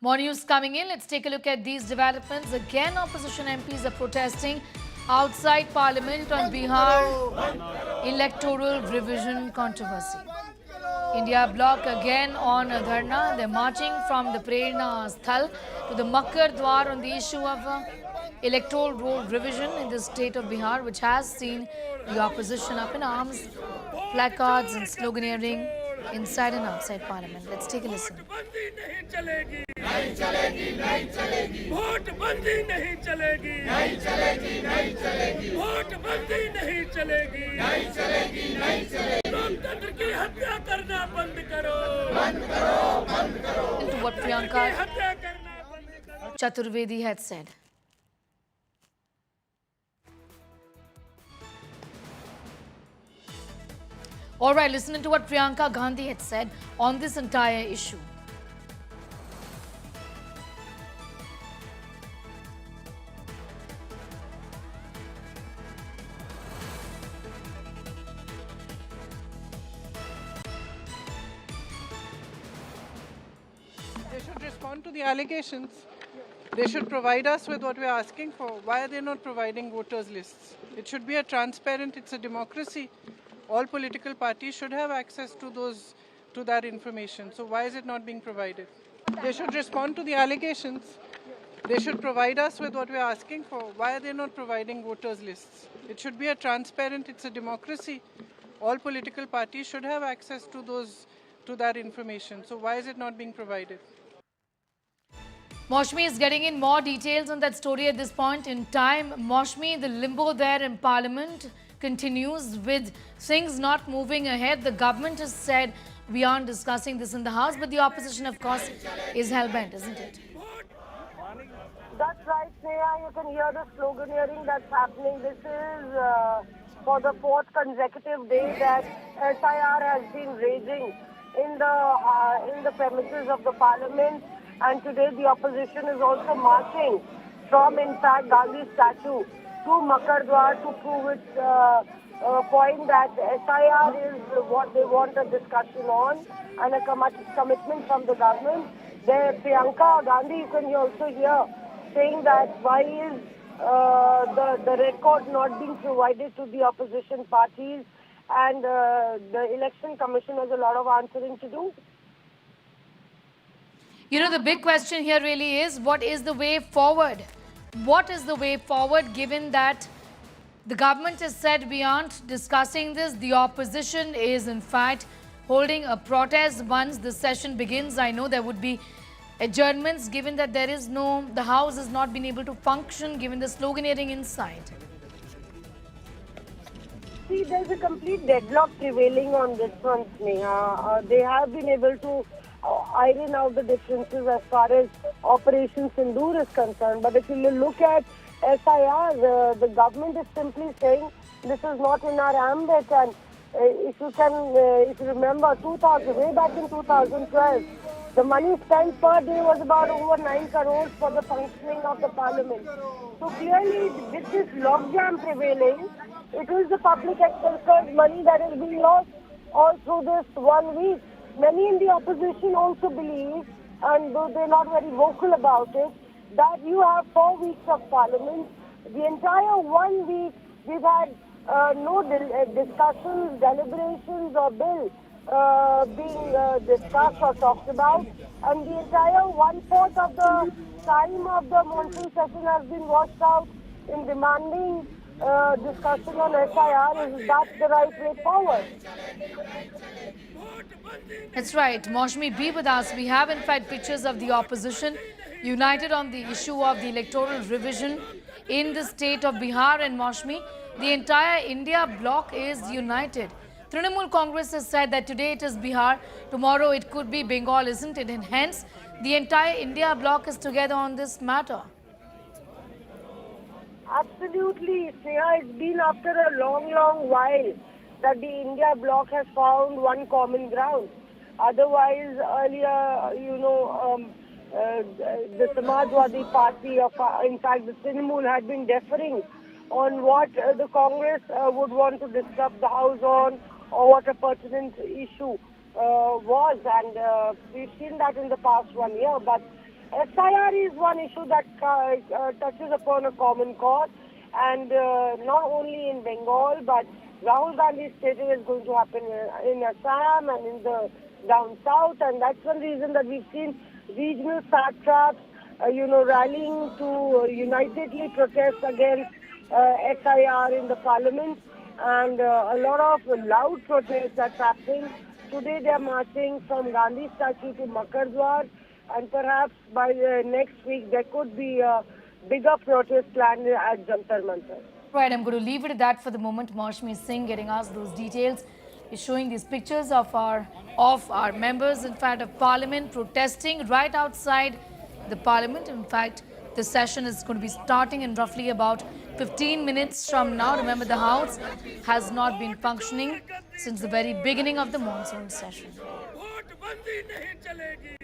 More news coming in. Let's take a look at these developments. Again, opposition MPs are protesting outside Parliament on Bihar electoral revision controversy. India Bloc again on Dharna. They're marching from the Prerna Thal to the Makar Dwar on the issue of electoral roll revision in the state of Bihar, which has seen the opposition up in arms, placards and sloganeering inside and outside Parliament. Let's take a listen. नहीं चलेगी नहीं चलेगी vote बंदी नहीं चलेगी नहीं चलेगी नहीं चलेगी वोट बंदी नहीं चलेगी नहीं चलेगी नहीं चलेगी लोकतंत्र की हत्या करना बंद करो बंद करो बंद करो Into what Priyanka Chaturvedi had said. All right, listen to what Priyanka Gandhi had said on this entire issue. They should respond to the allegations. They should provide us with what we're asking for. Why are they not providing voters' lists? It should be a transparent, it's a democracy. All political parties should have access to that information. So why is it not being provided? They should respond to the allegations. They should provide us with what we're asking for. Why are they not providing voters' lists? It should be a transparent, it's a democracy. All political parties should have access to that information. So why is it not being provided? Maushmi is getting in more details on that story at this point in time. Maushmi, the limbo there in Parliament continues with things not moving ahead. The government has said we aren't discussing this in the House, but the opposition, of course, is hell-bent, isn't it? That's right, Sneha. You can hear the sloganeering that's happening. This is for the fourth consecutive day that SIR has been raging in the premises of the Parliament. And today the opposition is also marching from, in fact, Gandhi's statue to Makar Dwar to prove its point that SIR is what they want a discussion on and a commitment from the government. Priyanka Gandhi, you can also hear, saying that why is the record not being provided to the opposition parties, and the election commission has a lot of answering to do. You know, the big question here really is, what is the way forward? What is the way forward, given that the government has said we aren't discussing this? The opposition is, in fact, holding a protest once the session begins. I know there would be adjournments, given that the House has not been able to function, given the sloganeering inside. See, there's a complete deadlock prevailing on this one, Sneha. They have been able to iron out the differences as far as Operation Sindoor is concerned. But if you look at SIR, the government is simply saying this is not in our ambit. And if you remember, way back in 2012, the money spent per day was about over 9 crores for the functioning of the Parliament. So clearly, with this logjam prevailing, it is the public expenditure money that is being lost all through this 1 week. Many in the opposition also believe, and though they're not very vocal about it, that you have 4 weeks of Parliament. The entire 1 week, we've had no discussions, deliberations or bill being discussed or talked about. And the entire 1/4 of the time of the monsoon session has been washed out in demanding discussion on SIR. Is that the right way forward? That's right. Maushmi, be with us. We have, in fact, pictures of the opposition united on the issue of the electoral revision in the state of Bihar. And Maushmi, the entire India bloc is united. Trinamool Congress has said that today it is Bihar, tomorrow it could be Bengal, isn't it? And hence, the entire India bloc is together on this matter. Absolutely, Sneha. It's been after a long while that the India bloc has found one common ground. Otherwise, earlier, the Samajwadi Party, in fact, the Trinamool had been deferring on what the Congress would want to disrupt the House on, or what a pertinent issue was. And we've seen that in the past 1 year. But SIR is one issue that touches upon a common cause, and not only in Bengal, but Rahul Gandhi stated it's going to happen in Assam and in the down south, and that's one reason that we've seen regional satraps, rallying to unitedly protest against SIR in the parliament, and a lot of loud protests that's happening. Today they are marching from Gandhi statue to Makar Dwar, and perhaps by next week there could be a bigger protest planned at Jantar Mantar. Right, I'm going to leave it at that for the moment. Maushmi Singh getting us those details. Is showing these pictures of our members, in fact, of Parliament protesting right outside the Parliament. In fact, the session is going to be starting in roughly about 15 minutes from now. Remember, the House has not been functioning since the very beginning of the monsoon session. Vote बंदी नहीं चलेगी